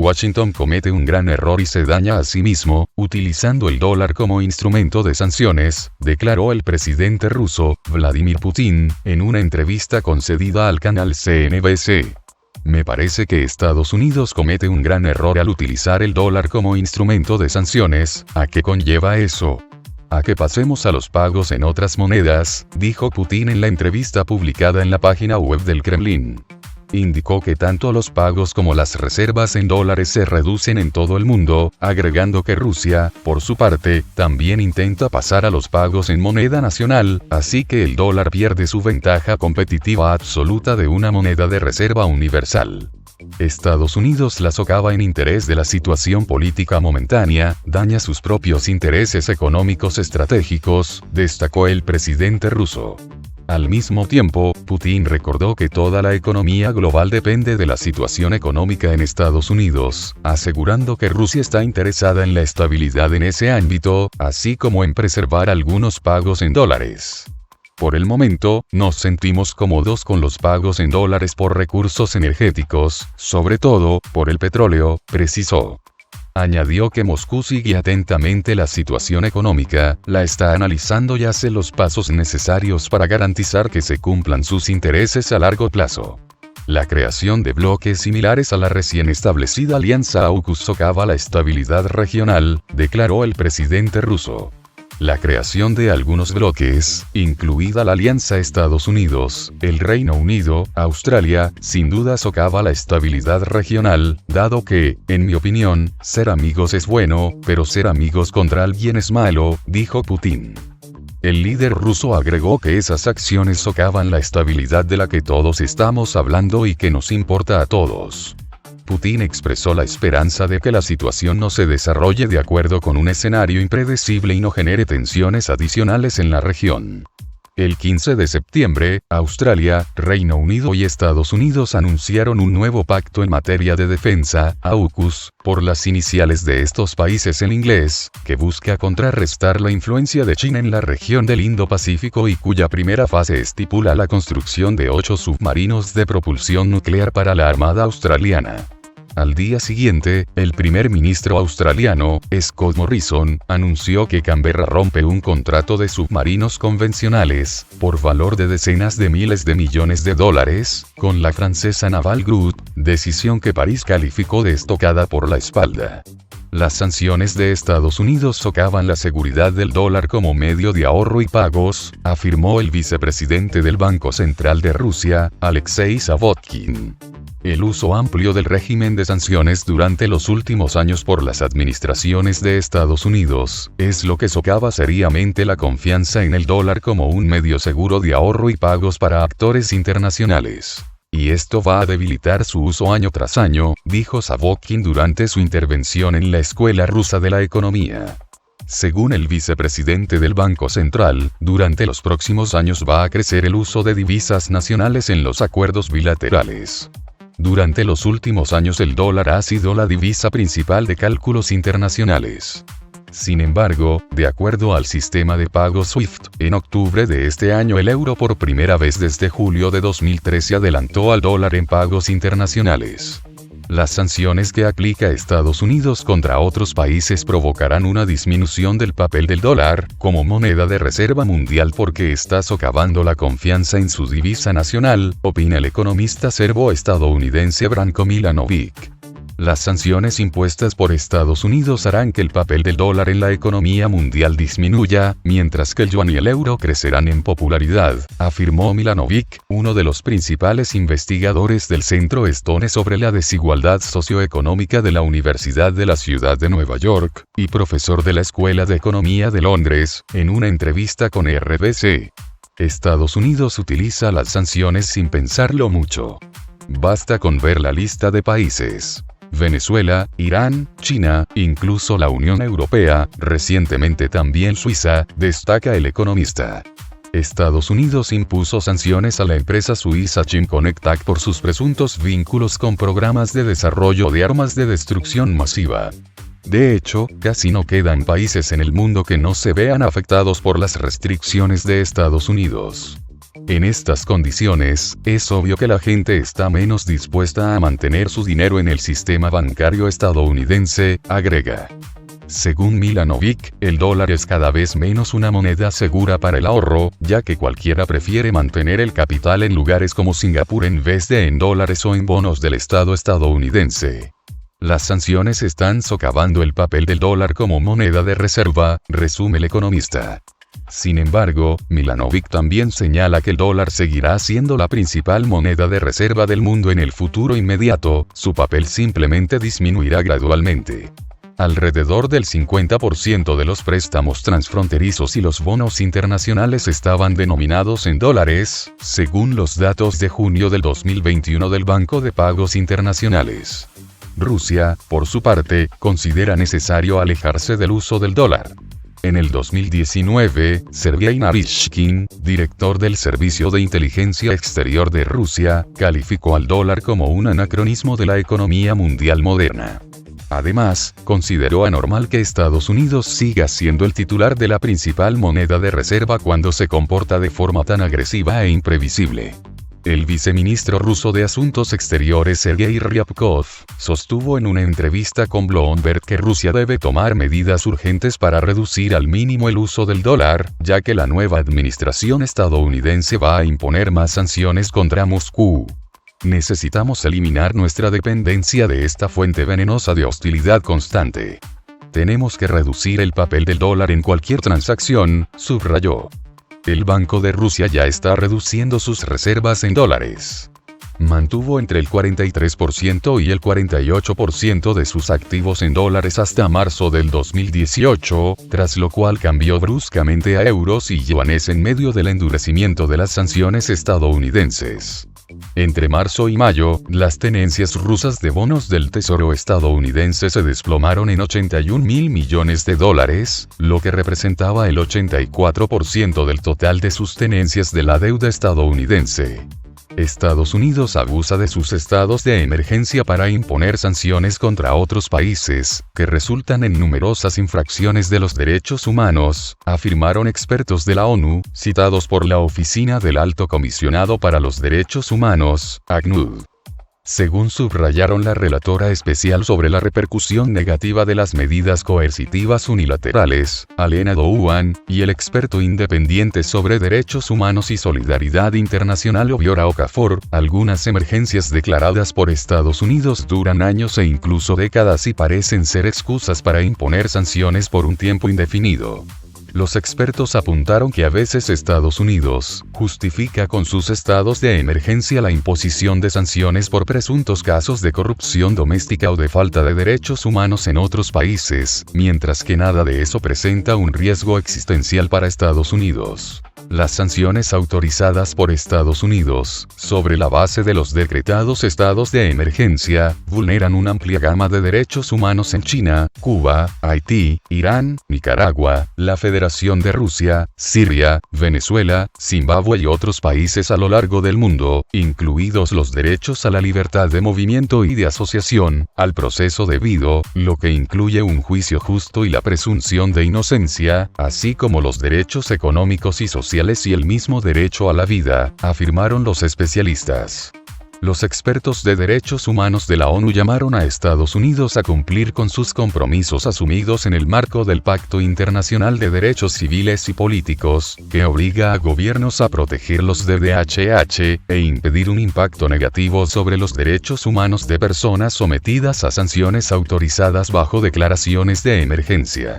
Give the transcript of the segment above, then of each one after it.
Washington comete un gran error y se daña a sí mismo, utilizando el dólar como instrumento de sanciones, declaró el presidente ruso, Vladimir Putin, en una entrevista concedida al canal CNBC. Me parece que Estados Unidos comete un gran error al utilizar el dólar como instrumento de sanciones. ¿A qué conlleva eso? A que pasemos a los pagos en otras monedas, dijo Putin en la entrevista publicada en la página web del Kremlin. Indicó que tanto los pagos como las reservas en dólares se reducen en todo el mundo, agregando que Rusia, por su parte, también intenta pasar a los pagos en moneda nacional, así que el dólar pierde su ventaja competitiva absoluta de una moneda de reserva universal. Estados Unidos la socava en interés de la situación política momentánea, daña sus propios intereses económicos estratégicos, destacó el presidente ruso. Al mismo tiempo, Putin recordó que toda la economía global depende de la situación económica en Estados Unidos, asegurando que Rusia está interesada en la estabilidad en ese ámbito, así como en preservar algunos pagos en dólares. Por el momento, nos sentimos cómodos con los pagos en dólares por recursos energéticos, sobre todo, por el petróleo, precisó. Añadió que Moscú sigue atentamente la situación económica, la está analizando y hace los pasos necesarios para garantizar que se cumplan sus intereses a largo plazo. La creación de bloques similares a la recién establecida alianza AUKUS socava la estabilidad regional, declaró el presidente ruso. La creación de algunos bloques, incluida la alianza Estados Unidos, el Reino Unido, Australia, sin duda socava la estabilidad regional, dado que, en mi opinión, ser amigos es bueno, pero ser amigos contra alguien es malo, dijo Putin. El líder ruso agregó que esas acciones socavan la estabilidad de la que todos estamos hablando y que nos importa a todos. Putin expresó la esperanza de que la situación no se desarrolle de acuerdo con un escenario impredecible y no genere tensiones adicionales en la región. El 15 de septiembre, Australia, Reino Unido y Estados Unidos anunciaron un nuevo pacto en materia de defensa, AUKUS, por las iniciales de estos países en inglés, que busca contrarrestar la influencia de China en la región del Indo-Pacífico y cuya primera fase estipula la construcción de 8 submarinos de propulsión nuclear para la Armada Australiana. Al día siguiente, el primer ministro australiano, Scott Morrison, anunció que Canberra rompe un contrato de submarinos convencionales, por valor de decenas de miles de millones de dólares, con la francesa Naval Group, decisión que París calificó de estocada por la espalda. Las sanciones de Estados Unidos socavan la seguridad del dólar como medio de ahorro y pagos, afirmó el vicepresidente del Banco Central de Rusia, Alexei Savodkin. El uso amplio del régimen de sanciones durante los últimos años por las administraciones de Estados Unidos, es lo que socava seriamente la confianza en el dólar como un medio seguro de ahorro y pagos para actores internacionales. Y esto va a debilitar su uso año tras año, dijo Savodkin durante su intervención en la Escuela Rusa de la Economía. Según el vicepresidente del Banco Central, durante los próximos años va a crecer el uso de divisas nacionales en los acuerdos bilaterales. Durante los últimos años el dólar ha sido la divisa principal de cálculos internacionales. Sin embargo, de acuerdo al sistema de pago SWIFT, en octubre de este año el euro por primera vez desde julio de 2013 adelantó al dólar en pagos internacionales. Las sanciones que aplica Estados Unidos contra otros países provocarán una disminución del papel del dólar, como moneda de reserva mundial porque está socavando la confianza en su divisa nacional, opina el economista serbo-estadounidense Branko Milanovic. Las sanciones impuestas por Estados Unidos harán que el papel del dólar en la economía mundial disminuya, mientras que el yuan y el euro crecerán en popularidad, afirmó Milanovic, uno de los principales investigadores del Centro Stone sobre la desigualdad socioeconómica de la Universidad de la Ciudad de Nueva York, y profesor de la Escuela de Economía de Londres, en una entrevista con RBC. Estados Unidos utiliza las sanciones sin pensarlo mucho. Basta con ver la lista de países. Venezuela, Irán, China, incluso la Unión Europea, recientemente también Suiza, destaca el economista. Estados Unidos impuso sanciones a la empresa suiza Chimconnect por sus presuntos vínculos con programas de desarrollo de armas de destrucción masiva. De hecho, casi no quedan países en el mundo que no se vean afectados por las restricciones de Estados Unidos. En estas condiciones, es obvio que la gente está menos dispuesta a mantener su dinero en el sistema bancario estadounidense, agrega. Según Milanovic, el dólar es cada vez menos una moneda segura para el ahorro, ya que cualquiera prefiere mantener el capital en lugares como Singapur en vez de en dólares o en bonos del Estado estadounidense. Las sanciones están socavando el papel del dólar como moneda de reserva, resume el economista. Sin embargo, Milanovic también señala que el dólar seguirá siendo la principal moneda de reserva del mundo en el futuro inmediato, su papel simplemente disminuirá gradualmente. Alrededor del 50% de los préstamos transfronterizos y los bonos internacionales estaban denominados en dólares, según los datos de junio del 2021 del Banco de Pagos Internacionales. Rusia, por su parte, considera necesario alejarse del uso del dólar. En el 2019, Sergei Narishkin, director del Servicio de Inteligencia Exterior de Rusia, calificó al dólar como un anacronismo de la economía mundial moderna. Además, consideró anormal que Estados Unidos siga siendo el titular de la principal moneda de reserva cuando se comporta de forma tan agresiva e imprevisible. El viceministro ruso de Asuntos Exteriores Sergei Ryabkov sostuvo en una entrevista con Bloomberg que Rusia debe tomar medidas urgentes para reducir al mínimo el uso del dólar, ya que la nueva administración estadounidense va a imponer más sanciones contra Moscú. Necesitamos eliminar nuestra dependencia de esta fuente venenosa de hostilidad constante. Tenemos que reducir el papel del dólar en cualquier transacción, subrayó. El Banco de Rusia ya está reduciendo sus reservas en dólares. Mantuvo entre el 43% y el 48% de sus activos en dólares hasta marzo del 2018, tras lo cual cambió bruscamente a euros y yuanes en medio del endurecimiento de las sanciones estadounidenses. Entre marzo y mayo, las tenencias rusas de bonos del Tesoro estadounidense se desplomaron en 81.000 millones de dólares, lo que representaba el 84% del total de sus tenencias de la deuda estadounidense. Estados Unidos abusa de sus estados de emergencia para imponer sanciones contra otros países, que resultan en numerosas infracciones de los derechos humanos, afirmaron expertos de la ONU, citados por la Oficina del Alto Comisionado para los Derechos Humanos, ACNUD. Según subrayaron la relatora especial sobre la repercusión negativa de las medidas coercitivas unilaterales, Alena Douan, y el experto independiente sobre derechos humanos y solidaridad internacional Obiora Okafor, algunas emergencias declaradas por Estados Unidos duran años e incluso décadas y parecen ser excusas para imponer sanciones por un tiempo indefinido. Los expertos apuntaron que a veces Estados Unidos justifica con sus estados de emergencia la imposición de sanciones por presuntos casos de corrupción doméstica o de falta de derechos humanos en otros países, mientras que nada de eso presenta un riesgo existencial para Estados Unidos. Las sanciones autorizadas por Estados Unidos, sobre la base de los decretados estados de emergencia, vulneran una amplia gama de derechos humanos en China, Cuba, Haití, Irán, Nicaragua, la Federación de Rusia, Siria, Venezuela, Zimbabue y otros países a lo largo del mundo, incluidos los derechos a la libertad de movimiento y de asociación, al proceso debido, lo que incluye un juicio justo y la presunción de inocencia, así como los derechos económicos y sociales y el mismo derecho a la vida, afirmaron los especialistas. Los expertos de derechos humanos de la ONU llamaron a Estados Unidos a cumplir con sus compromisos asumidos en el marco del Pacto Internacional de Derechos Civiles y Políticos, que obliga a gobiernos a protegerlos de DHH, e impedir un impacto negativo sobre los derechos humanos de personas sometidas a sanciones autorizadas bajo declaraciones de emergencia.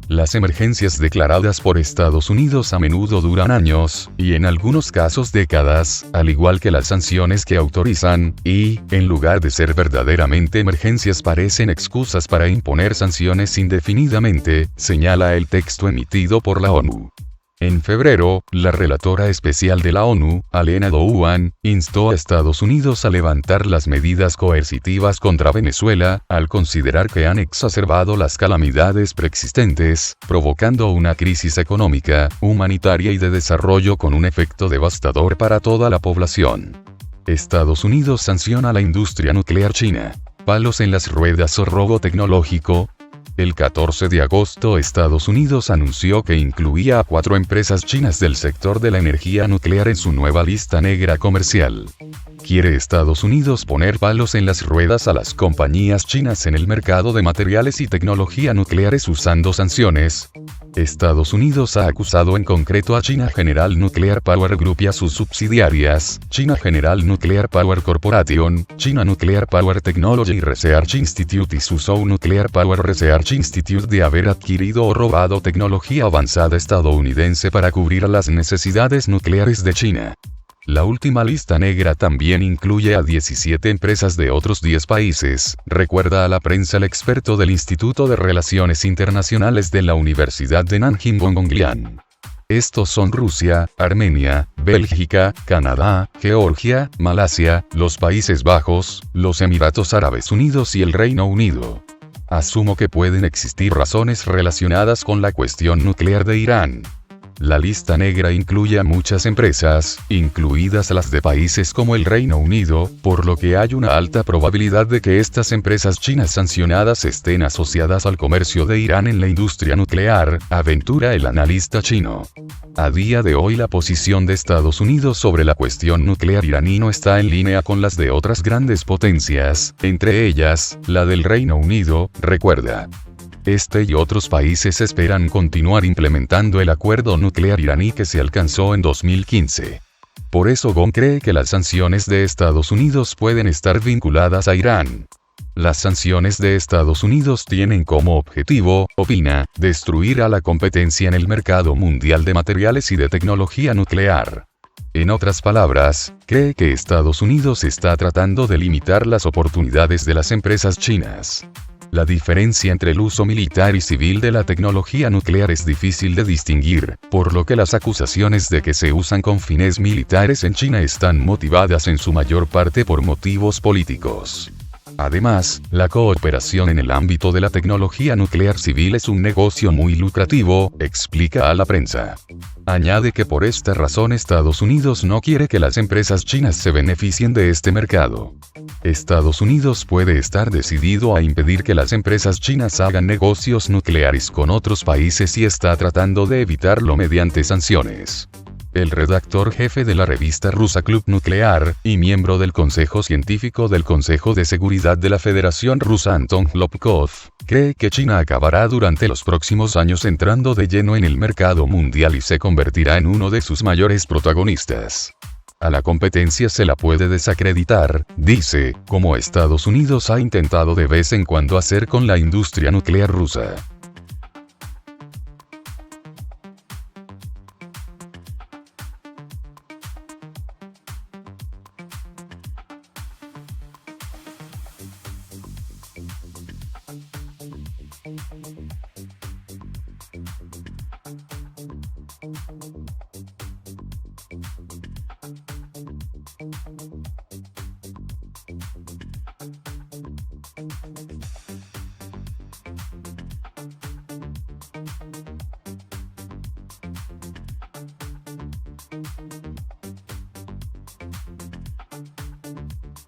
Las emergencias declaradas por Estados Unidos a menudo duran años, y en algunos casos décadas, al igual que las sanciones que autorizan, y, en lugar de ser verdaderamente emergencias parecen excusas para imponer sanciones indefinidamente, señala el texto emitido por la ONU. En febrero, la relatora especial de la ONU, Alena Douan, instó a Estados Unidos a levantar las medidas coercitivas contra Venezuela, al considerar que han exacerbado las calamidades preexistentes, provocando una crisis económica, humanitaria y de desarrollo con un efecto devastador para toda la población. Estados Unidos sanciona la industria nuclear china. Palos en las ruedas o robo tecnológico. El 14 de agosto Estados Unidos anunció que incluía a 4 empresas chinas del sector de la energía nuclear en su nueva lista negra comercial. ¿Quiere Estados Unidos poner palos en las ruedas a las compañías chinas en el mercado de materiales y tecnología nucleares usando sanciones? Estados Unidos ha acusado en concreto a China General Nuclear Power Group y a sus subsidiarias, China General Nuclear Power Corporation, China Nuclear Power Technology Research Institute y Suzhou Nuclear Power Research Institute de haber adquirido o robado tecnología avanzada estadounidense para cubrir las necesidades nucleares de China. La última lista negra también incluye a 17 empresas de otros 10 países, recuerda a la prensa el experto del Instituto de Relaciones Internacionales de la Universidad de Nanjing Gong Lian. Estos son Rusia, Armenia, Bélgica, Canadá, Georgia, Malasia, los Países Bajos, los Emiratos Árabes Unidos y el Reino Unido. Asumo que pueden existir razones relacionadas con la cuestión nuclear de Irán. La lista negra incluye a muchas empresas, incluidas las de países como el Reino Unido, por lo que hay una alta probabilidad de que estas empresas chinas sancionadas estén asociadas al comercio de Irán en la industria nuclear, aventura el analista chino. A día de hoy la posición de Estados Unidos sobre la cuestión nuclear iraní no está en línea con las de otras grandes potencias, entre ellas, la del Reino Unido, recuerda. Este y otros países esperan continuar implementando el acuerdo nuclear iraní que se alcanzó en 2015. Por eso Gong cree que las sanciones de Estados Unidos pueden estar vinculadas a Irán. Las sanciones de Estados Unidos tienen como objetivo, opina, destruir a la competencia en el mercado mundial de materiales y de tecnología nuclear. En otras palabras, cree que Estados Unidos está tratando de limitar las oportunidades de las empresas chinas. La diferencia entre el uso militar y civil de la tecnología nuclear es difícil de distinguir, por lo que las acusaciones de que se usan con fines militares en China están motivadas en su mayor parte por motivos políticos. Además, la cooperación en el ámbito de la tecnología nuclear civil es un negocio muy lucrativo, explica a la prensa. Añade que por esta razón Estados Unidos no quiere que las empresas chinas se beneficien de este mercado. Estados Unidos puede estar decidido a impedir que las empresas chinas hagan negocios nucleares con otros países y está tratando de evitarlo mediante sanciones. El redactor jefe de la revista rusa Club Nuclear, y miembro del Consejo Científico del Consejo de Seguridad de la Federación Rusa Anton Lobkov, cree que China acabará durante los próximos años entrando de lleno en el mercado mundial y se convertirá en uno de sus mayores protagonistas. A la competencia se la puede desacreditar, dice, como Estados Unidos ha intentado de vez en cuando hacer con la industria nuclear rusa.